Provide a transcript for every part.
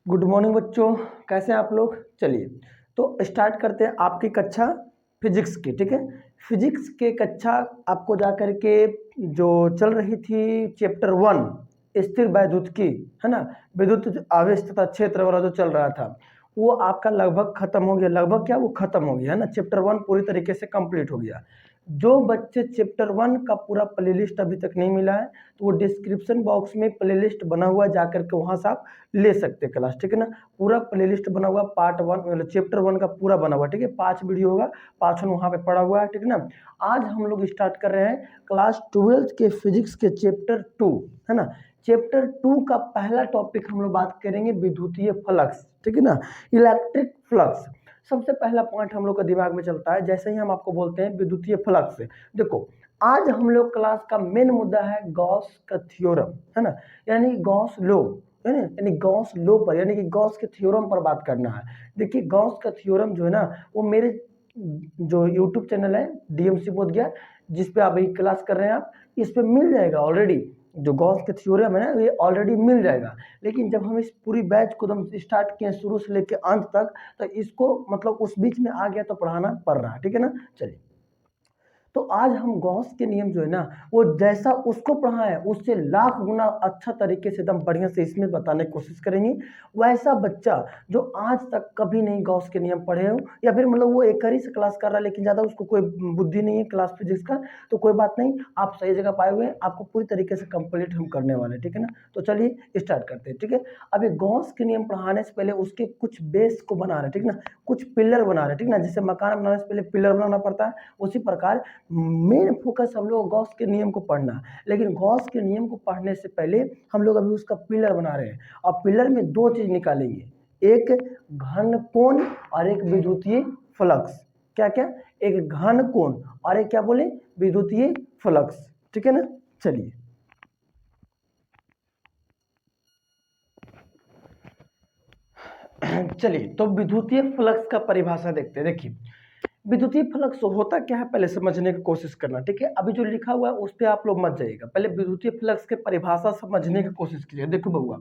Good morning बच्चों, कैसे हैं आप लोग। चलिए तो स्टार्ट करते हैं आपकी कक्षा फिजिक्स की। ठीक है, फिजिक्स के कक्षा आपको जा कर के जो चल रही थी चैप्टर 1 स्थिर वैद्युत की, है ना, विद्युत आवेश तथा क्षेत्र वाला जो चल रहा था वो आपका लगभग खत्म हो गया। लगभग क्या, वो खत्म हो गया, है ना। चैप्टर 1 पूरी तरीके से कंप्लीट हो गया। जो बच्चे चैप्टर 1 का पूरा प्लेलिस्ट अभी तक नहीं मिला है तो वो डिस्क्रिप्शन बॉक्स में प्लेलिस्ट बना हुआ है, जाकर के वहां से आप ले सकते हैं क्लास। ठीक है ना, पूरा प्लेलिस्ट बना हुआ, पार्ट 1 मतलब चैप्टर 1 का पूरा बना हुआ। ठीक है, 5 वीडियो होगा, 5 वहां पे पड़ा हुआ है। ठीक है ना, आज हम लोग स्टार्ट कर रहे हैं क्लास 12 के फिजिक्स के चैप्टर 2, है ना। चैप्टर 2 का पहला टॉपिक हम लोग बात करेंगे विद्युतीय फ्लक्स। ठीक है ना, इलेक्ट्रिक फ्लक्स। सबसे पहला पॉइंट हम लोग का दिमाग में चलता है जैसे ही हम आपको बोलते हैं विद्युतीय फ्लक्स। देखो, आज हम लोग क्लास का मेन मुद्दा है गॉस का थ्योरम, है ना, यानी गॉस लॉ, है ना, यानी गॉस लॉ पर, यानी कि गॉस के थ्योरम पर बात करना है। देखिए, गॉस का थ्योरम जो है ना, वो मेरे जो यूट्यूब चैनल है डीएमसी बोध गया, जिस पे आप अभी क्लास कर रहे हैं, आप इस पे मिल जाएगा ऑलरेडी। जो गॉस के थ्योरम है ना, ये ऑलरेडी मिल जाएगा। लेकिन जब हम इस पूरी बैच को एकदम स्टार्ट किए शुरू से लेकर अंत तक, तो इसको मतलब उस बीच में आ गया तो पढ़ाना पड़ रहा है। ठीक है ना, चलिए तो आज हम गॉस के नियम जो है ना, वो जैसा उसको पढ़ा है उससे लाख गुना अच्छा तरीके से एकदम बढ़िया से इसमें बताने की कोशिश करेंगे। वैसा बच्चा जो आज तक कभी नहीं गॉस के नियम पढ़े हो, या फिर मतलब वो एक ही से क्लास कर रहा है लेकिन ज़्यादा उसको कोई बुद्धि नहीं है क्लास फिजिक्स का, तो कोई बात नहीं, आप सही जगह पाए हुए हैं। आपको पूरी तरीके से कंप्लीट हम करने वाले हैं। ठीक है ना, तो चलिए स्टार्ट करते हैं। ठीक है, अभी गॉस के नियम पढ़ाने से पहले उसके कुछ बेस को बना रहे हैं। ठीक ना, कुछ पिलर बना रहे हैं। ठीक ना, जैसे मकान बनाने से पहले पिलर बनाना पड़ता है, उसी प्रकार मेन फोकस हम लोग गॉस के नियम को पढ़ना है। लेकिन गॉस के नियम को पढ़ने से पहले हम लोग अभी उसका पिलर बना रहे हैं, और पिलर में दो चीज निकालेंगे, एक घन कोण और एक विद्युतीय फ्लक्स। क्या क्या, एक घन कोण और एक क्या बोले, विद्युतीय फ्लक्स। ठीक है ना, चलिए चलिए तो विद्युतीय फ्लक्स का परिभाषा देखते हैं। देखिए, विद्युतीय फ्लक्स होता क्या है पहले समझने की कोशिश करना। ठीक है, अभी जो लिखा हुआ है उस पर आप लोग मत जाइएगा, पहले विद्युतीय फ्लक्स के परिभाषा समझने की कोशिश कीजिए। देखो बउआ,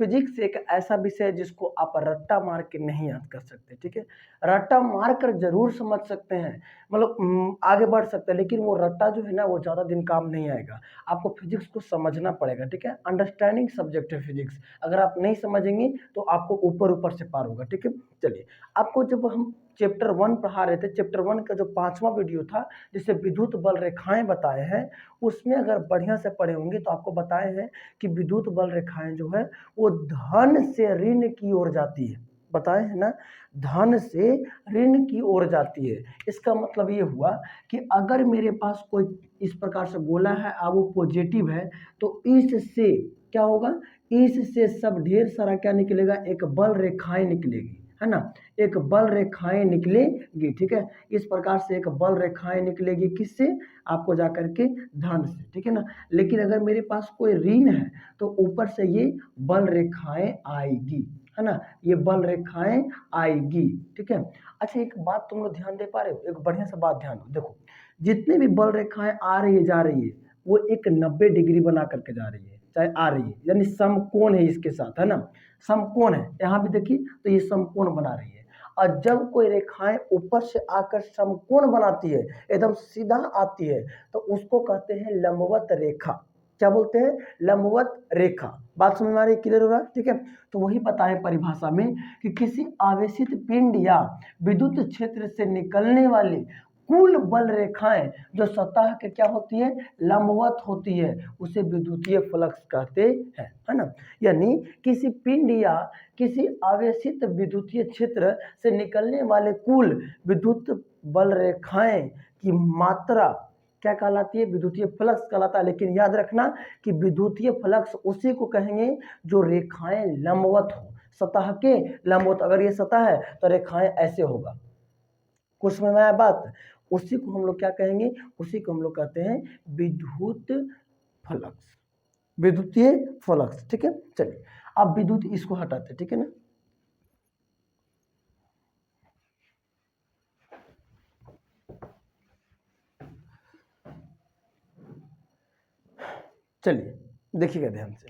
फिजिक्स एक ऐसा विषय है जिसको आप रट्टा मार के नहीं याद कर सकते। ठीक है, रट्टा मार कर जरूर समझ सकते हैं, मतलब आगे बढ़ सकते हैं, लेकिन वो रट्टा जो है ना वो ज़्यादा दिन काम नहीं आएगा। आपको फिजिक्स को समझना पड़ेगा। ठीक है, अंडरस्टैंडिंग सब्जेक्ट है फिजिक्स, अगर आप नहीं समझेंगे तो आपको ऊपर ऊपर से पार होगा। ठीक है, चलिए आपको जब हम चैप्टर 1 पढ़ा रहे थे, चैप्टर 1 का जो 5वां वीडियो था जिसे विद्युत बल रेखाएं बताए हैं, उसमें अगर बढ़िया से पढ़े होंगे तो आपको बताए हैं कि विद्युत बल रेखाएं जो है वो धन से ऋण की ओर जाती है। बताए है ना, धन से ऋण की ओर जाती है। इसका मतलब ये हुआ कि अगर मेरे पास कोई इस प्रकार से गोला है और वो पॉजिटिव है, तो इससे क्या होगा, इससे सब ढेर सारा क्या निकलेगा, एक बल रेखाएं निकलेगी, है ना, एक बल रेखाएं निकलेगी। ठीक है, इस प्रकार से एक बल रेखाएं निकलेगी, किससे, आपको जाकर के धन से। ठीक है ना, लेकिन अगर मेरे पास कोई ऋण है तो ऊपर से ये बल रेखाएं आएगी, है ना, ये बल रेखाएं आएगी। ठीक है, अच्छा एक बात तुम लोग ध्यान दे पा रहे हो, एक बढ़िया सा बात ध्यान दो। देखो, जितने भी बल रेखाएं आ रही है जा रही है, वो एक 90 डिग्री बना करके जा रही है, चाहे आ रही है, यानी समकोण है इसके साथ, है ना, समकोण है। यहाँ भी देखिए तो ये समकोण बना रही है। और जब कोई रेखाएं ऊपर से आकर समकोण बनाती है, एकदम सीधा आती है, तो उसको कहते हैं लंबवत रेखा। क्या बोलते हैं, लंबवत रेखा। बात समझ में आ रही है, क्लियर हो रहा है। ठीक है, तो वही बताए परिभाषा में कि किसी आवेशित पिंड या विद्युत क्षेत्र से निकलने वाली कुल बल रेखाएं जो सतह के क्या होती है, लंबवत होती है, उसे विद्युतीय फ्लक्स कहते हैं, है ना। यानी किसी पिंड या किसी आवेशित विद्युतीय क्षेत्र से निकलने वाले कुल विद्युत बल रेखाएं की मात्रा क्या कहलाती है, विद्युतीय फ्लक्स कहलाता है। लेकिन याद रखना कि विद्युतीय फ्लक्स उसी को कहेंगे जो रेखाएं लंबवत हो, सतह के लंबवत। अगर ये सतह है तो रेखाएं ऐसे होगा, कुछ समझ में आया बात, उसी को हम लोग क्या कहेंगे, उसी को हम लोग कहते हैं विद्युत फ्लक्स, विद्युतीय फ्लक्स। ठीक है, चलिए अब विद्युत इसको हटाते, ठीक है ना। चलिए देखिएगा ध्यान से,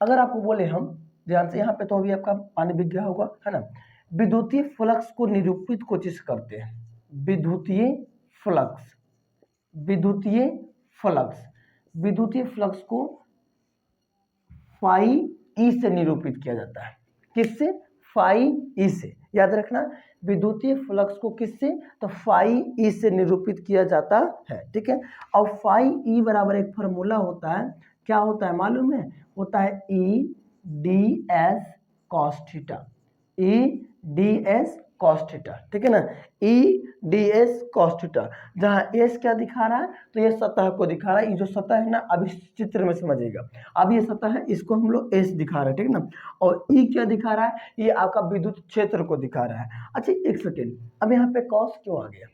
अगर आपको बोले हम ध्यान से, यहाँ पे तो अभी आपका पानी बिक गया होगा, है ना। विद्युतीय फ्लक्स को निरूपित कोशिश करते हैं, विद्युतीय फ्लक्स, विद्युतीय फ्लक्स, विद्युतीय फ्लक्स को फाई ई से निरूपित किया जाता है। किससे? फाई ई से। याद रखना, विद्युतीय फ्लक्स को किससे? तो फाई ई से निरूपित किया जाता है, ठीक है। और फाई ई बराबर एक फॉर्मूला होता है, क्या होता है मालूम है? होता है E D S cos theta, E D S cos theta, ठीक है ना। E D S cos theta, जहाँ एस क्या दिखा रहा है? तो ये सतह को दिखा रहा है। ये जो सतह है ना, अब इस चित्र में समझिएगा, अब ये सतह है, इसको हम लोग एस दिखा रहे हैं, ठीक है ना। और ई क्या दिखा रहा है? ये आपका विद्युत क्षेत्र को दिखा रहा है। अच्छा एक सेकेंड, अब यहाँ पे कॉस क्यों आ गया?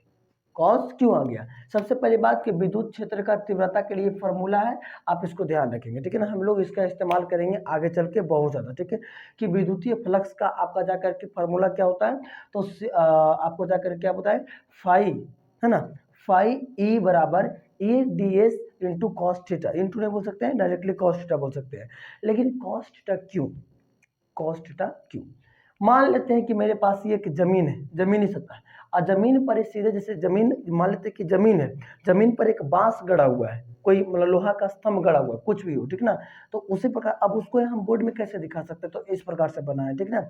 कॉस क्यों आ गया? सबसे पहली बात कि विद्युत क्षेत्र का तीव्रता के लिए फॉर्मूला है, आप इसको ध्यान रखेंगे, ठीक है ना। हम लोग इसका इस्तेमाल करेंगे आगे चल के बहुत ज़्यादा, ठीक है। कि विद्युतीय फ्लक्स का आपका जाकर के फॉर्मूला क्या होता है, तो आपको जाकर क्या होता है? फाई, है ना, फाई ई बराबर A D S into cos theta, into नहीं बोल सकते हैं, डायरेक्टली कॉस थीटा बोल सकते हैं। लेकिन कॉस थीटा क्यों? कॉस थीटा क्यों? मान लेते हैं कि मेरे पास ये एक जमीन है, जमीनी सतह है, और जमीन पर सीधे, जैसे जमीन, मान लेते हैं कि जमीन है, जमीन पर एक बांस गड़ा हुआ है, कोई मतलब लोहा का स्तंभ गड़ा हुआ है, कुछ भी हो, ठीक ना। तो उसी प्रकार अब उसको हम बोर्ड में कैसे दिखा सकते हैं? तो इस प्रकार से बना है, ठीक ना।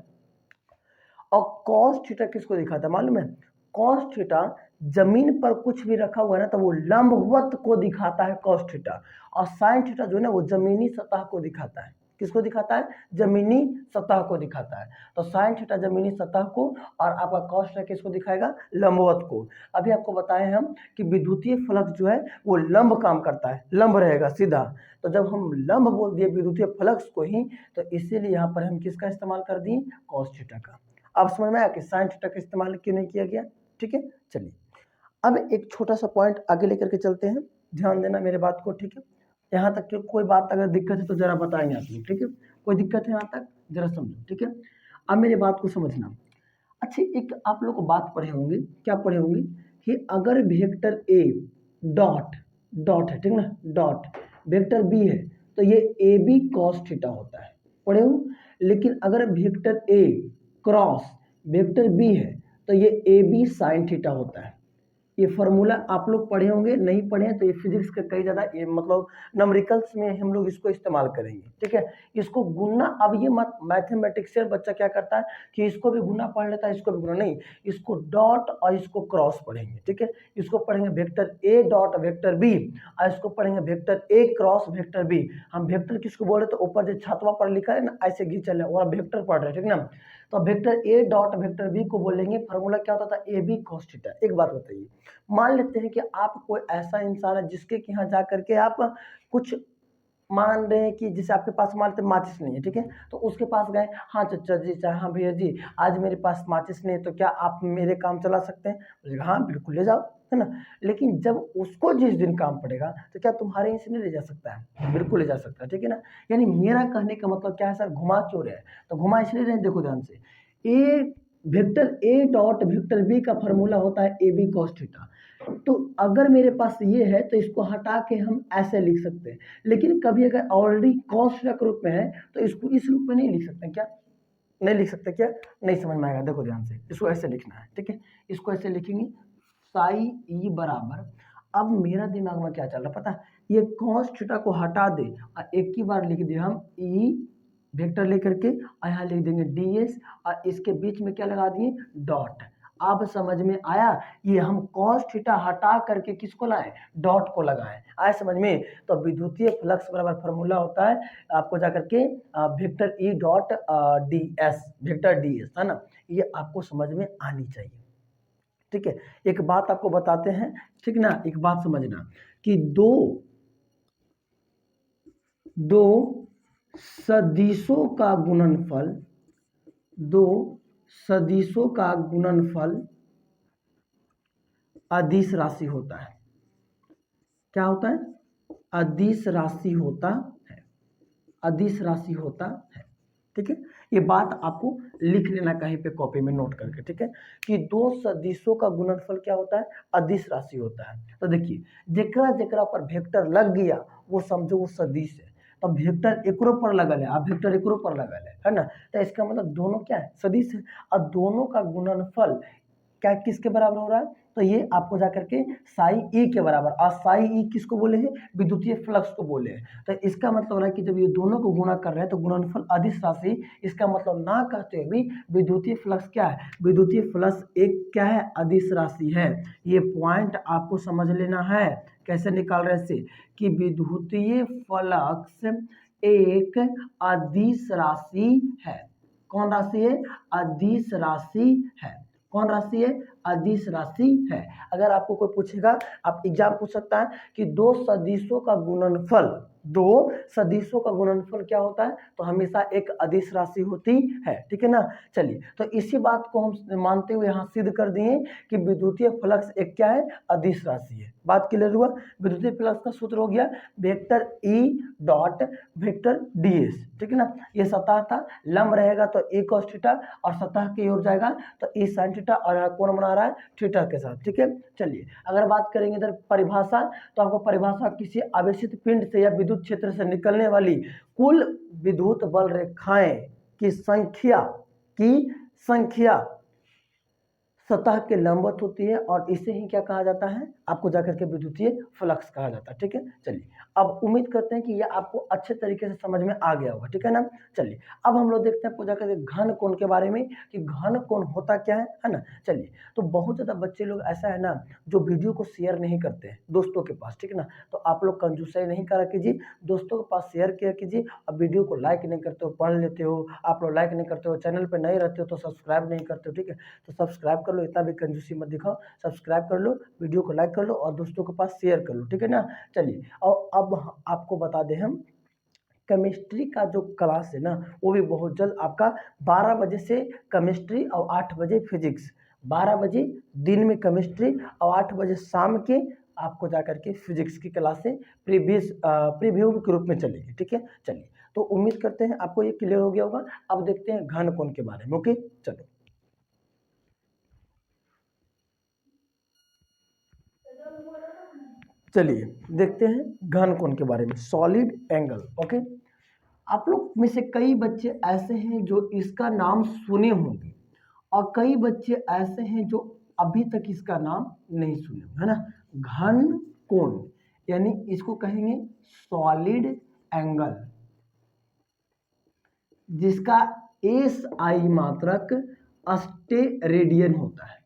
और कॉस थीटा किसको दिखाता है मालूम है? कॉस थीटा जमीन पर कुछ भी रखा हुआ है ना, तो वो लंबवत को दिखाता है कॉस थीटा। और साइन थीटा जो है ना, वो जमीनी सतह को दिखाता है। किसको दिखाता है? जमीनी सतह को दिखाता है। तो साइन थीटा जमीनी सतह को, और आपका कॉस थीटा किसको दिखाएगा? लंबवत को। अभी आपको बताए हम कि विद्युतीय फ्लक्स जो है वो लंब काम करता है, लंब रहेगा सीधा। तो जब हम लंब बोल दिए विद्युतीय फ्लक्स को ही, तो इसीलिए यहाँ पर हम किसका इस्तेमाल कर दिए? कॉस थीटा का। अब समझ में आया कि साइन थीटा का इस्तेमाल क्यों नहीं किया गया, ठीक है। चलिए अब एक छोटा सा पॉइंट आगे लेकर के चलते हैं, ध्यान देना मेरे बात को, ठीक है। यहाँ तक कि कोई बात अगर दिक्कत है तो जरा बताएंगे आप लोग, ठीक है। कोई दिक्कत है यहाँ तक, जरा समझो, ठीक है। अब मेरी बात को समझना। अच्छा एक आप लोग को बात पढ़े होंगे, क्या पढ़े होंगे? कि अगर वेक्टर ए डॉट, डॉट है, ठीक ना, डॉट वेक्टर बी है, तो ये ए बी कॉस थीटा होता है, पढ़े हो। लेकिन अगर vector A cross vector B है, तो ये ए बी साइन थीटा होता है। ये फॉर्मूला आप लोग पढ़े होंगे, नहीं पढ़े हैं तो ये फिजिक्स का कई ज़्यादा ये मतलब न्यूमेरिकल्स में हम लोग इसको इस्तेमाल करेंगे, ठीक है। इसको गुणना, अब ये मत मैथमेटिक्सियन बच्चा क्या करता है कि इसको भी गुणा पढ़ लेता है, इसको भी गुणा नहीं, इसको डॉट और इसको क्रॉस पढ़ेंगे, ठीक है। इसको पढ़ेंगे vector A dot vector B, और इसको पढ़ेंगे vector A cross vector B. हम वेक्टर किसको बोल रहे, तो ऊपर जो छतवा पर लिखा है ना, ऐसे घी चल रहा है, और वेक्टर पढ़ रहे हैं, ठीक ना। तो vector A dot vector B को बोलेंगे, फॉर्मूला क्या होता था? A B cos theta. एक बात बताइए, मान लेते हैं कि आप कोई ऐसा इंसान है जिसके कि यहाँ जा करके आप कुछ मान रहे हैं कि जैसे आपके पास मान लेते माचिस नहीं है, ठीक है। तो उसके पास गए, हाँ चाचा जी, हाँ भैया जी, आज मेरे पास माचिस नहीं है, तो क्या आप मेरे काम चला सकते हैं? बोलेगा हाँ बिल्कुल ले जाओ, है ना। लेकिन जब उसको जिस दिन काम पड़ेगा, तो क्या तुम्हारे यहीं से नहीं ले जा सकता है? बिल्कुल ले जा सकता है, ठीक है ना। यानी मेरा कहने का मतलब क्या है सर, घुमा क्यों रहे हैं? तो घुमा इसलिए रहे, देखो ध्यान से, A vector A dot vector B का फॉर्मूला होता है ए बी कॉस थीटा। तो अगर मेरे पास ये है तो इसको हटा के हम ऐसे लिख सकते हैं। लेकिन कभी अगर ऑलरेडी कॉस थीटा के रूप में है, तो इसको इस रूप में नहीं लिख सकते क्या? नहीं लिख सकते क्या? नहीं समझ में आएगा, देखो ध्यान से, इसको ऐसे लिखना है, ठीक है। इसको ऐसे लिखेंगे, साई ई बराबर, अब मेरा दिमाग में क्या चल रहा पता है, ये कॉस थीटा को हटा दे और एक ही बार लिख दिया हम ई वेक्टर लेकर के, और यहाँ लिख देंगे डी एस, और इसके बीच में क्या लगा दिए? डॉट। अब समझ में आया, ये हम कॉस थीटा हटा करके किसको लाए? डॉट को लगाए। आए समझ में? तो विद्युतीय फ्लक्स बराबर फॉर्मूला होता है आपको जाकर के vector E dot D S, vector D S, है ना। ये आपको समझ में आनी चाहिए, ठीक है। एक बात आपको बताते हैं, ठीक ना, एक बात समझना कि दो सदिशों का गुणनफल, दो सदिशों का गुणनफल अदिश राशि होता है। क्या होता है? अदिश राशि होता है, अदिश राशि होता है, ठीक है। ये बात आपको लिख लेना कहीं पे कॉपी में नोट करके, ठीक है, कि दो सदिशों का गुणनफल क्या होता है? अदिश राशि होता है। तो देखिए, जेकरा जेकरा पर वेक्टर लग गया वो समझो वो सदिश है। तो वेक्टर एकरो पर लगल है, अब वेक्टर एकरो पर लगल है ना, तो इसका मतलब दोनों क्या है, सदिश है। और दोनों का गुणनफल क्या किसके बराबर हो रहा है, तो ये आपको जाकर के साई ई के बराबर, और साई ई किसको बोले हैं, विद्युतीय फ्लक्स को बोले हैं। तो इसका मतलब हो रहा है कि जब ये दोनों को गुणा कर रहे हैं तो गुणनफल अदिश राशि, इसका मतलब ना कहते हुए भी विद्युतीय फ्लक्स क्या है, विद्युतीय फ्लक्स एक क्या है, अदिश राशि है। ये पॉइंट आपको समझ लेना है। कैसे निकाल रहे हैं कि विद्युतीय फ्लक्स एक अदिश राशि है। कौन राशि है, अदिश राशि है। कौन राशि है, अदिश राशि है। अगर आपको कोई पूछेगा, आप एग्जाम पूछ सकता है कि दो सदिशों का गुणनफल, दो सदिशों का गुणनफल क्या होता है, तो हमेशा एक अदिश राशि होती है, ठीक है ना। चलिए, तो इसी बात को हम मानते हुए यहाँ सिद्ध कर दिए कि विद्युतीय फ्लक्स एक क्या है, अदिश राशि है। बात क्लियर हुआ। विद्युतीय फ्लक्स का सूत्र हो गया vector E dot vector D S, ठीक है ना। ये सतह था, लंब रहेगा तो ए cos थीटा, और सतह की ओर जाएगा तो ए sin थीटा, और यहाँ कोण बना रहा है थीटा के साथ, ठीक है। चलिए, अगर बात करेंगे इधर परिभाषा, तो आपको परिभाषा किसी आवेशित पिंड से या विद्युत क्षेत्र से निकलने वाली कुल विद्युत बल रेखाएं की संख्या सतह के लंबवत होती है, और इसे ही क्या कहा जाता है, आपको जाकर के विद्युतीय फ्लक्स कहा जाता है, ठीक है। चलिए, अब उम्मीद करते हैं कि ये आपको अच्छे तरीके से समझ में आ गया होगा, ठीक है ना। चलिए, अब हम लोग देखते हैं आपको जाकर के घन कोण के बारे में कि घन कोण होता क्या है ना। चलिए, तो बहुत ज़्यादा बच्चे लोग ऐसा है ना जो वीडियो को शेयर नहीं करते हैं दोस्तों के पास, ठीक है ना। तो आप लोग कंजूसाई नहीं करा कीजिए, दोस्तों के पास शेयर किया कीजिए। अब वीडियो को लाइक नहीं करते हो, पढ़ लेते हो, आप लोग लाइक नहीं करते हो, चैनल पर नहीं रहते हो तो सब्सक्राइब नहीं करते हो, ठीक है। तो सब्सक्राइब कर लो, इतना भी कंजूसी मत दिखाओ, सब्सक्राइब कर लो, वीडियो को लाइक कर लो, और दोस्तों के पास शेयर कर लो, ठीक है ना। चलिए, और अब आपको बता दें हम केमिस्ट्री का जो क्लास है ना, वो भी बहुत जल्द आपका 12 बजे से केमिस्ट्री और 8 बजे फिजिक्स, 12 बजे दिन में केमिस्ट्री और 8 बजे शाम के आपको जाकर के फिजिक्स की क्लासें प्रीव्यू के रूप में चलेगी, ठीक है। चलिए, तो उम्मीद करते हैं आपको ये क्लियर हो गया होगा। अब देखते हैं घन कोण के बारे में, ओके। चलो, चलिए देखते हैं घन कोण के बारे में, सॉलिड एंगल, ओके। आप लोग में से कई बच्चे ऐसे हैं जो इसका नाम सुने होंगे, और कई बच्चे ऐसे हैं जो अभी तक इसका नाम नहीं सुने होंगे, है ना। घन कोण यानी इसको कहेंगे सॉलिड एंगल, जिसका एस आई मात्रक अस्टेरेडियन होता है,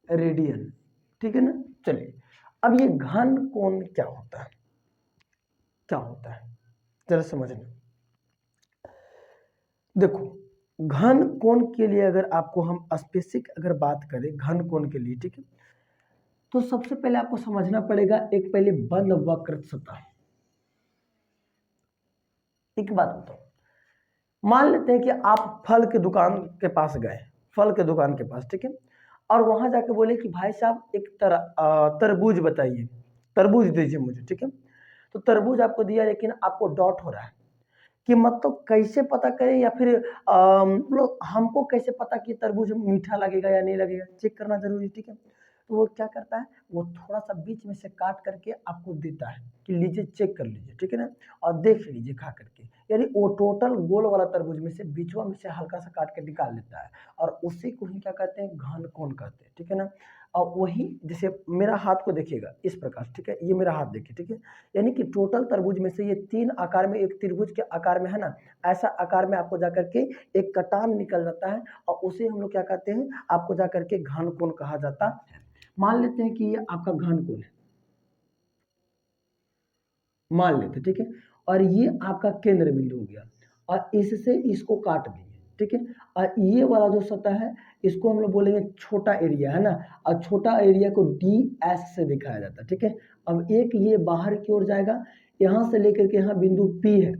रेडियन, ठीक है ना। चलिए, अब ये घन कोण क्या होता है, क्या होता है जरा समझना। देखो, घन कोण के लिए अगर आपको हम स्पेसिफिक अगर बात करें घन कोण के लिए, ठीक है, तो सबसे पहले आपको समझना पड़ेगा एक पहले बंद वक्र सतह। एक बात बताओ, मान लेते हैं कि आप फल के दुकान के पास गए, फल के दुकान के पास, ठीक है, और वहां जाके बोले कि भाई साहब एक तरबूज बताइए, तरबूज दीजिए मुझे, ठीक है। तो तरबूज आपको दिया, लेकिन आपको डाउट हो रहा है कि मतलब कैसे पता करें, या फिर लोग हमको कैसे पता कि तरबूज मीठा लगेगा या नहीं लगेगा, चेक करना जरूरी, ठीक है। तो वो क्या करता है, वो थोड़ा सा बीच में से काट करके आपको देता है कि लीजिए चेक कर लीजिए, ठीक है ना, और देख लीजिए खा करके। यानी वो टोटल गोल वाला तरबूज में से बीचवा में से हल्का सा काट के निकाल लेता है, और उसी को ही क्या कहते हैं, घन कोण कहते हैं, ठीक है ना। और वही जैसे मेरा हाथ को देखिएगा इस प्रकार, ठीक है, ये मेरा हाथ देखिए, ठीक है। यानी कि टोटल तरबूज में से ये 3 आकार में, एक त्रिभुज के आकार में है ना, ऐसा आकार में आपको जाकर के एक कटान निकल जाता है, और उसे हम लोग क्या कहते हैं, आपको जाकर के घन कोण कहा जाता है। मान लेते हैं कि ये आपका घन कोण है, मान लेते हैं, ठीक है, और ये आपका केंद्र बिंदु हो गया, और इससे इसको काट दिए, ठीक है। और ये वाला जो सतह है इसको हम लोग बोलेंगे छोटा एरिया, है ना, और छोटा एरिया को डी एस से दिखाया जाता है, ठीक है। अब एक ये बाहर की ओर जाएगा, यहाँ से लेकर के यहाँ बिंदु पी है,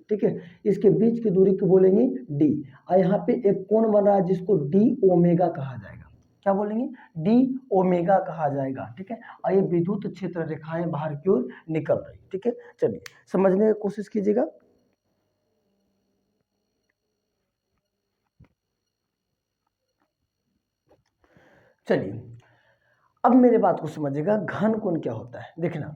ठीक है, इसके बीच की दूरी को बोलेंगे डी, और यहाँ पे एक कोण बन रहा है जिसको डी ओमेगा कहा जाएगा। क्या बोलेंगे, डी ओमेगा कहा जाएगा, ठीक है। और ये विद्युत क्षेत्र रेखाएं बाहर की ओर निकल रही, ठीक है। चलिए, समझने की कोशिश कीजिएगा। चलिए, अब मेरे बात को समझिएगा, घन कोण क्या होता है, देखना।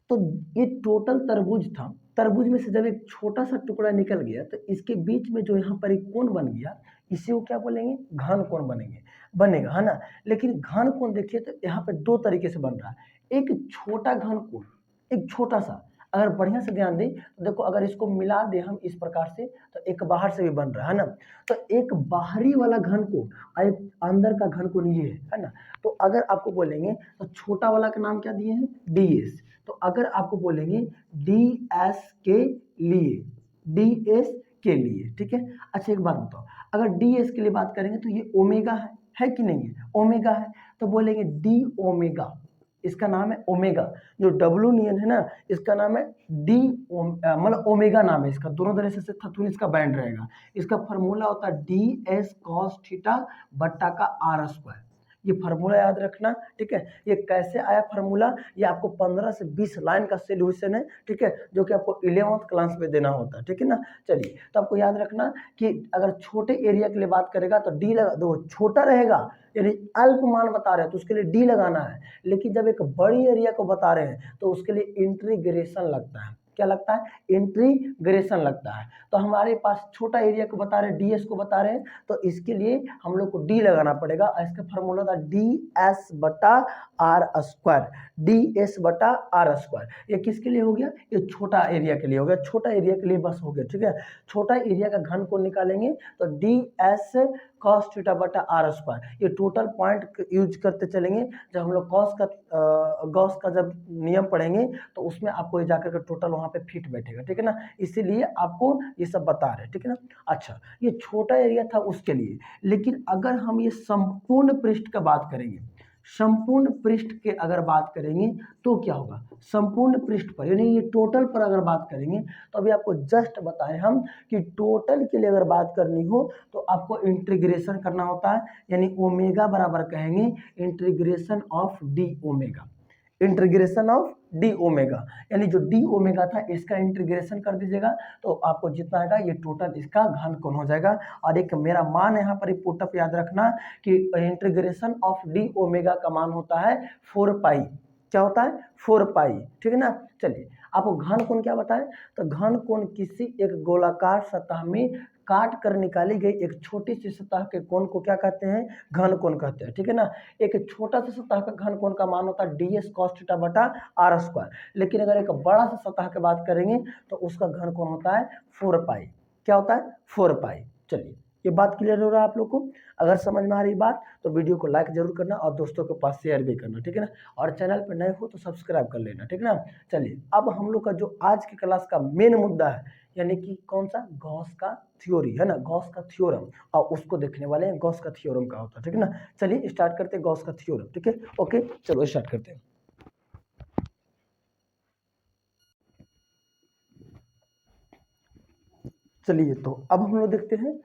तो ये टोटल तरबूज था, तरबूज में से जब एक छोटा सा टुकड़ा निकल गया तो इसके बीच में जो यहाँ पर एक कोण बन गया, इसे वो क्या बोलेंगे, घन कोण बनेगा, है ना। लेकिन घन कोण देखिए तो यहाँ पे दो तरीके से बन रहा है, एक छोटा घन कोण, एक छोटा सा, अगर बढ़िया से ध्यान दें तो देखो अगर इसको मिला दें हम इस प्रकार से तो एक बाहर से भी बन रहा है ना। तो एक बाहरी वाला घन कोण और एक अंदर का घन कोण ये है ना। तो अगर आपको बोलेंगे तो छोटा वाला का नाम क्या दिए हैं, डी एस। तो अगर आपको बोलेंगे डी एस के लिए, डी एस के लिए, ठीक है। अच्छा एक बात बताओ, अगर डी एस के लिए बात करेंगे तो ये ओमेगा है कि नहीं है, ओमेगा है, तो बोलेंगे डी ओमेगा, इसका नाम है ओमेगा। जो डब्लू नियन है ना, इसका नाम है डी, मतलब ओमेगा नाम है इसका, दोनों तरह से थोड़ी इसका बैंड रहेगा। इसका फार्मूला होता है डी एस कॉस थीटा बट्टा का आर स्क्वायर, ये फार्मूला याद रखना, ठीक है। ये कैसे आया फार्मूला, ये आपको 15 से 20 लाइन का सोल्यूशन है, ठीक है, जो कि आपको 11th क्लास में देना होता है, ठीक है ना। चलिए तो आपको याद रखना कि अगर छोटे एरिया के लिए बात करेगा तो डी लगा दो, छोटा रहेगा यानी अल्प मान बता रहे हैं तो उसके लिए डी लगाना है। लेकिन जब एक बड़ी एरिया को बता रहे हैं तो उसके लिए इंटीग्रेशन लगता है, क्या लगता है, इंटीग्रेशन लगता है। तो हमारे पास छोटा एरिया को बता रहे हैं, डीएस को बता रहे हैं, तो इसके लिए हम लोग को डी लगाना पड़ेगा। इसका फार्मूला था डी एस बटा आर स्क्वायर, डी एस बटा आर स्क्वायर। ये किसके लिए हो गया, ये छोटा एरिया के लिए हो गया, छोटा एरिया के लिए बस हो गया, ठीक है। छोटा एरिया का घन को निकालेंगे तो डी एस कॉस थीटा बटा आर स्क्वायर, ये टोटल पॉइंट यूज करते चलेंगे। जब हम लोग गॉस का जब नियम पढ़ेंगे तो उसमें आपको जाकर के टोटल वहाँ पे फिट बैठेगा, ठीक है ना। इसीलिए आपको ये सब बता रहे हैं, ठीक है ना। अच्छा ये छोटा एरिया था उसके लिए, लेकिन अगर हम ये संपूर्ण पृष्ठ का बात करेंगे, संपूर्ण पृष्ठ के अगर बात करेंगे तो क्या होगा, संपूर्ण पृष्ठ पर यानी ये टोटल पर अगर बात करेंगे तो अभी आपको जस्ट बताएं हम कि टोटल के लिए अगर बात करनी हो तो आपको इंटीग्रेशन करना होता है, यानी ओमेगा बराबर कहेंगे integration of D omega, integration of D omega, यानी जो डी ओमेगा था इसका इंटीग्रेशन कर दीजिएगा तो आपको जितना आएगा ये टोटल इसका घन कोण हो जाएगा। और एक मेरा मान यहाँ पर पुटअप याद रखना कि इंटीग्रेशन ऑफ डी ओमेगा का मान होता है 4 पाई, क्या होता है 4 पाई, ठीक है ना। चलिए आपको घन कोण क्या बताएं, तो घन कोण किसी एक गोलाकार सतह में काट कर निकाली गई एक छोटी सी सतह के कोण को क्या कहते हैं, घन कोण कहते हैं, ठीक है ना। एक छोटा सा सतह का घन कोण का मान होता है डी एस कॉस थीटा बटा आर स्क्वायर, लेकिन अगर एक बड़ा सा सतह की बात करेंगे तो उसका घन कोण होता है 4 पाई, क्या होता है 4 पाई। चलिए ये बात क्लियर हो रहा है आप लोग को, अगर समझ में आ रही बात तो वीडियो को लाइक जरूर करना और दोस्तों के पास शेयर भी करना, ठीक है ना। और चैनल पर नए हो तो सब्सक्राइब कर लेना, ठीक है ना। चलिए अब हम लोग का जो आज की क्लास का मेन मुद्दा है, यानी कि कौन सा, गॉस का थ्योरी है ना, गॉस का थ्योरम, और उसको देखने वाले हैं गॉस का थ्योरम का होता है, ठीक है ना। चलिए स्टार्ट करते हैं गॉस का थ्योरम, ठीक है, ओके चलो स्टार्ट करते हैं। चलिए तो अब हम लोग देखते हैं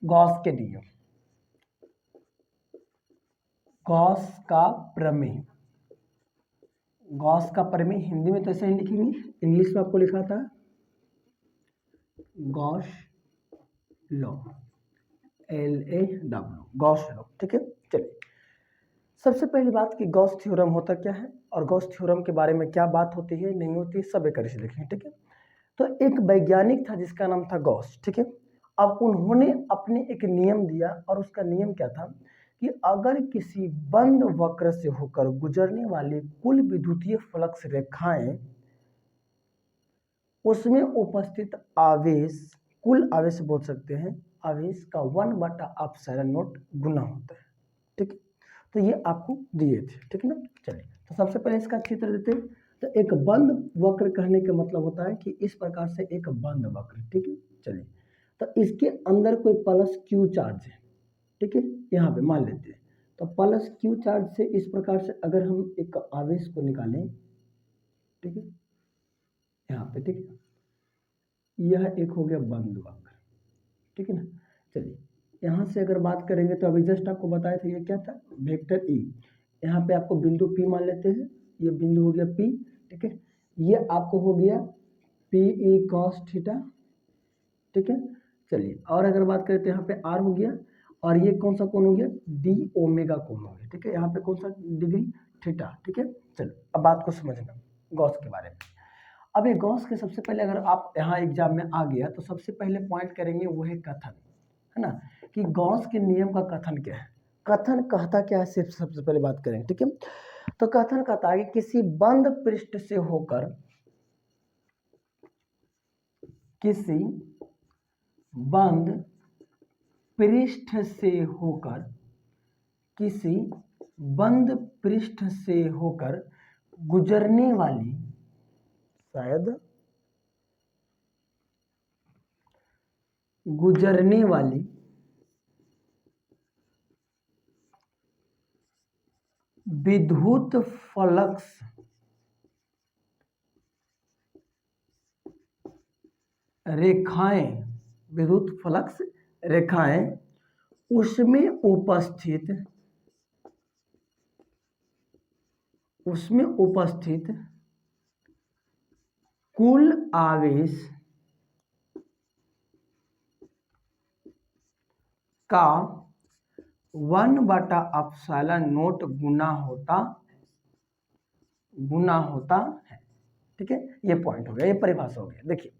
गॉस के नियम, गॉस का प्रमेय, गॉस का प्रमेय हिंदी में तो ऐसे ही लिखेंगे, इंग्लिश में आपको लिखा था Gauss law, LAW, Gauss law, ठीक है। चलिए सबसे पहली बात कि गॉस थ्योरम होता क्या है और गॉस थ्योरम के बारे में क्या बात होती है नहीं होती है, सब एक से देखेंगे, ठीक है। तो एक वैज्ञानिक था जिसका नाम था गॉस, ठीक है। अब उन्होंने अपने एक नियम दिया और उसका नियम क्या था कि अगर किसी बंद वक्र से होकर गुजरने वाली कुल विद्युतीय फ्लक्स रेखाएं, उसमें उपस्थित आवेश, कुल आवेश बोल सकते हैं, आवेश का 1/ε0 गुना होता है, ठीक है। तो ये आपको दिए थे, ठीक है ना। चलिए तो सबसे पहले इसका चित्र देते हैं। तो एक बंद वक्र कहने का मतलब होता है कि इस प्रकार से एक बंद वक्र, ठीक है। चलिए तो इसके अंदर कोई प्लस क्यू चार्ज है, ठीक है, यहाँ पे मान लेते हैं। तो प्लस क्यू चार्ज से इस प्रकार से अगर हम एक आवेश को निकालें, ठीक है, यहाँ पे, ठीक है, यह एक हो गया बंद वक्र, ठीक है ना। चलिए यहाँ से अगर बात करेंगे तो अभी जस्ट आपको बताया था ये क्या था, वेक्टर ई, यहाँ पे आपको बिंदु P मान लेते हैं, ये बिंदु हो गया P, ठीक है, ये आपको हो गया PE cos थीटा, ठीक है। चलिए और अगर बात करें तो यहाँ पे R हो गया और ये कौन सा कोण हो गया, डी ओमेगा कोण हो गया, ठीक है, यहाँ पे कौन सा डिग्री, थीटा, ठीक है। चलो अब बात को समझना, गॉस के बारे में। अब ये गॉस के सबसे पहले अगर आप यहाँ एग्जाम में आ गया तो सबसे पहले पॉइंट करेंगे वो है कथन, है ना, कि गॉस के नियम का कथन क्या है। कथन कहता क्या है सिर्फ सबसे पहले बात करेंगे, ठीक है। तो कथन कहता है कि किसी बंद पृष्ठ से होकर, किसी बंद पृष्ठ से होकर, किसी बंद पृष्ठ से होकर गुजरने वाली, शायद गुजरने वाली विद्युत फ्लक्स रेखाएं, विद्युत फ्लक्स रेखाएं उसमें उपस्थित कुल आवेश का 1/ε0 गुना होता है, ठीक है। ये पॉइंट हो गया, ये परिभाषा हो गया। देखिए,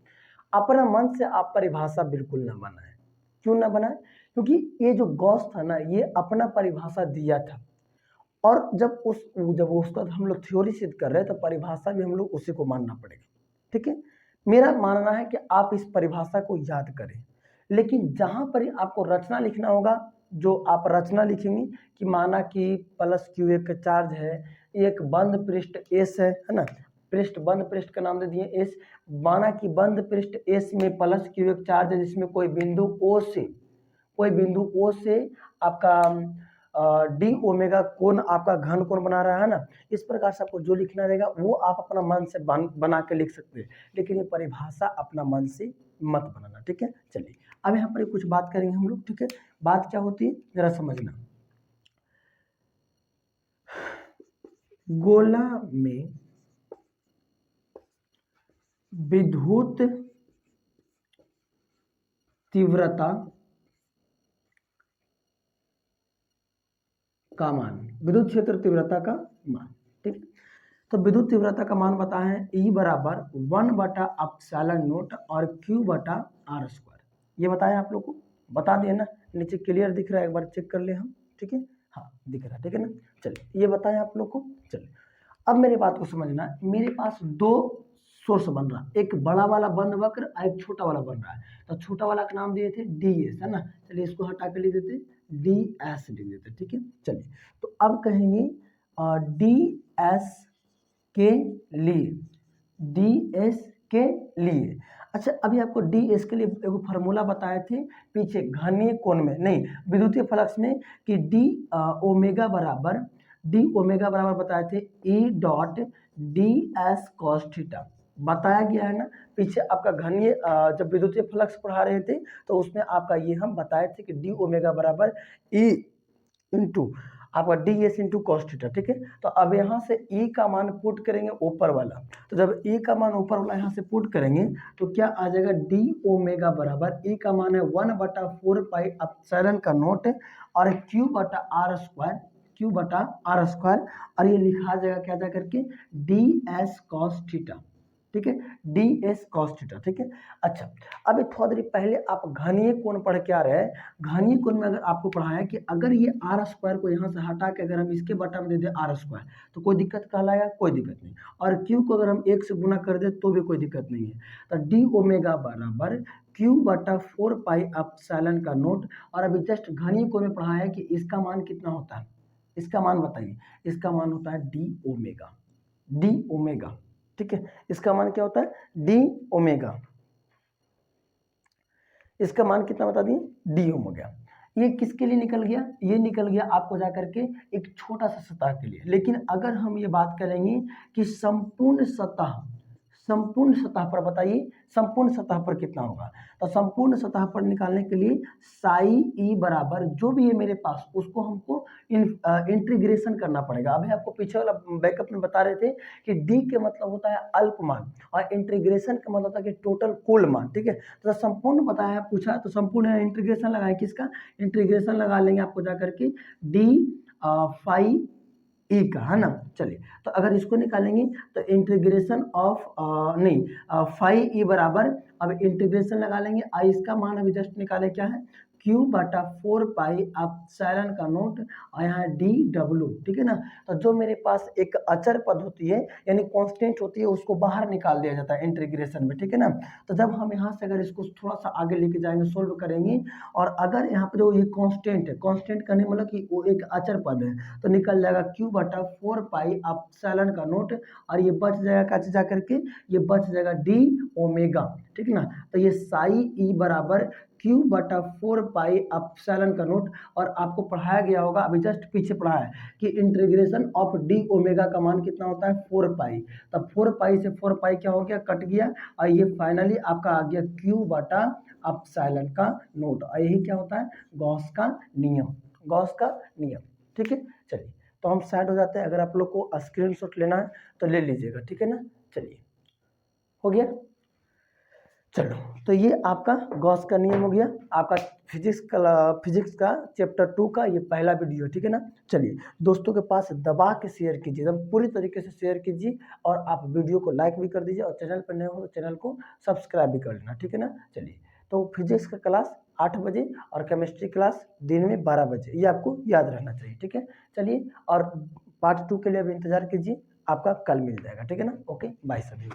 अपना मन से आप परिभाषा बिल्कुल ना बनाएं। क्यों ना बनाएं? क्योंकि ये जो गॉस था ना, ये अपना परिभाषा दिया था, और जब उसका हम लोग थ्योरी सिद्ध कर रहे हैं तो परिभाषा भी हम लोग उसी को मानना पड़ेगा, ठीक है। मेरा मानना है कि आप इस परिभाषा को याद करें, लेकिन जहां पर आपको रचना लिखना होगा, जो आप रचना लिखेंगे कि माना कि प्लस क्यू एक चार्ज है, एक बंद पृष्ठ एस है ना, पृष्ठ बंद पृष्ठ का नाम दे दिए एस। माना कि बंद पृष्ठ एस में प्लस क्यू एक चार्ज है, जिसमें कोई बिंदु ओ से आपका डी ओमेगा कोण, आपका घन कोण बना रहा है ना। इस प्रकार से आपको जो लिखना रहेगा वो आप अपना मन से बना के लिख सकते हैं, लेकिन ये परिभाषा अपना मन से मत बनाना, ठीक है। चलिए, अब यहाँ पर कुछ बात करेंगे हम लोग, ठीक है। बात क्या होती है जरा समझना। गोला में विद्युत तीव्रता का मान, विद्युत क्षेत्र तीव्रता का मान, ठीक है। तो विद्युत तीव्रता का मान बताए हैं E बराबर 1/ε0 और Q/r²। ये बताया आप लोग को, बता दिए ना, नीचे क्लियर दिख रहा है, एक बार चेक कर ले हम, ठीक है। हाँ दिख रहा है, ठीक है ना। चलिए, ये बताया आप लोग को। चलिए, अब मेरी बात को समझना। मेरे पास दो सोर्स बन रहा, एक बड़ा वाला बंद वक्र और एक छोटा वाला बन रहा है। तो छोटा वाला का नाम दिए थे DS, है ना। चलिए, इसको हटा के लिख देते DS लिख देते, ठीक है। चलिए, तो अब कहेंगे DS के लिए, DS के लिए। अच्छा, अभी आपको DS के लिए एक फार्मूला बताए थे पीछे घनीय कोण में, नहीं विद्युतीय फ्लक्स में, कि डी ओमेगा बराबर बताए थे E.ds cos थीटा, बताया गया है ना। पीछे आपका घनीय जब विद्युतीय फ्लक्स पढ़ा रहे थे तो उसमें आपका ये हम बताए थे कि डी ओमेगा बराबर E इंटू आपका DS इंटू कॉस थीटा, ठीक है। तो अब यहाँ से E का मान पुट करेंगे ऊपर वाला, तो जब E का मान ऊपर वाला यहाँ से पुट करेंगे तो क्या आ जाएगा, डी ओमेगा बराबर E का मान है 1/4 पाई एप्सिलॉन का नोट और Q/r², और ये लिखा जाएगा क्या जा करके DS cos थीटा, ठीक है, DS cos थीटा, ठीक है। अच्छा, अभी थोड़ी देर पहले आप घनीय कोण पढ़ के आ रहे हैं। घनीय कोण में अगर आपको पढ़ाया कि अगर ये r² को यहाँ से हटा के अगर हम इसके बटा में दे दें r² तो कोई दिक्कत कहलाएगा, कोई दिक्कत नहीं। और Q को अगर हम 1 से गुना कर दे तो भी कोई दिक्कत नहीं है। तो डी ओमेगा बराबर Q/4 पाई एप्सिलॉन का नोट। और अभी जस्ट घनीय कोण में पढ़ाया कि इसका मान कितना होता है, इसका मान बताइए। इसका मान होता है डी ओमेगा, ठीक है। इसका मान क्या होता है, डी ओमेगा। इसका मान कितना बता दिए, डी ओमेगा। ये किसके लिए निकल गया, ये निकल गया आपको जाकर के एक छोटा सा सतह के लिए। लेकिन अगर हम ये बात करेंगे कि संपूर्ण सतह पर बताइए, संपूर्ण सतह पर कितना होगा। तो संपूर्ण सतह पर निकालने के लिए साई ई बराबर जो भी है मेरे पास उसको हमको इंटीग्रेशन करना पड़ेगा। अभी आपको पीछे वाला बैकअप में बता रहे थे कि डी के मतलब होता है अल्पमान और इंटीग्रेशन का मतलब होता है कि टोटल कुल मान, ठीक है। तो संपूर्ण बताया पूछा तो संपूर्ण इंटीग्रेशन लगाए, किसका इंटीग्रेशन लगा लेंगे आपको जाकर के डी फाई ई का, है ना। चलिए, तो अगर इसको निकालेंगे तो इंटीग्रेशन ऑफ नहीं, 5 ई बराबर, अब इंटीग्रेशन लगा लेंगे, आई इसका मान अभी जस्ट निकाले क्या है, क्यू बटा 4 पाई एप्सिलॉन का नोट और यहाँ डी डब्ल्यू, ठीक है ना। तो जो मेरे पास एक अचर पद होती है यानी कांस्टेंट होती है उसको बाहर निकाल दिया जाता है इंटीग्रेशन में, ठीक है ना। तो जब हम यहाँ से अगर इसको थोड़ा सा आगे लेके जाएंगे, सोल्व करेंगे, और अगर यहाँ पे जो ये कांस्टेंट है, कांस्टेंट करने मतलब कि वो एक अचर पद है, तो निकल जाएगा क्यू बटा 4 पाई एप्सिलॉन का नोट, और ये बच जाएगा कैसे जा करके, ये बच जाएगा डी ओमेगा, ठीक है ना। तो ये साई ई बराबर क्यू बटा 4 पाई एप्सिलॉन का नोट, और आपको पढ़ाया गया होगा अभी जस्ट पीछे पढ़ा है कि इंटीग्रेशन ऑफ डी ओमेगा का मान कितना होता है 4 पाई, तब 4 पाई से 4 पाई क्या हो गया, कट गया, और ये फाइनली आपका आ गया क्यू बटा एप्सिलॉन का नोट, और यही क्या होता है, गॉस का नियम, गॉस का नियम, ठीक है। चलिए, तो हम साइड हो जाते हैं, अगर आप लोग को स्क्रीनशॉट लेना है तो ले लीजिएगा, ठीक है ना। चलिए, हो गया। चलो, तो ये आपका गॉस का नियम हो गया, आपका फिजिक्स का चैप्टर 2 का ये पहला वीडियो, ठीक है ना। चलिए, दोस्तों के पास दबा के शेयर कीजिए, एकदम पूरी तरीके से शेयर कीजिए, और आप वीडियो को लाइक भी कर दीजिए, और चैनल पर नए हो तो चैनल को सब्सक्राइब भी कर लेना, ठीक है ना। चलिए, तो फिजिक्स का क्लास 8 बजे और केमिस्ट्री क्लास दिन में 12 बजे, ये आपको याद रहना चाहिए, ठीक है। चलिए, और पार्ट 2 के लिए अभी इंतजार कीजिए, आपका कल मिल जाएगा, ठीक है ना। ओके, बाय सभी।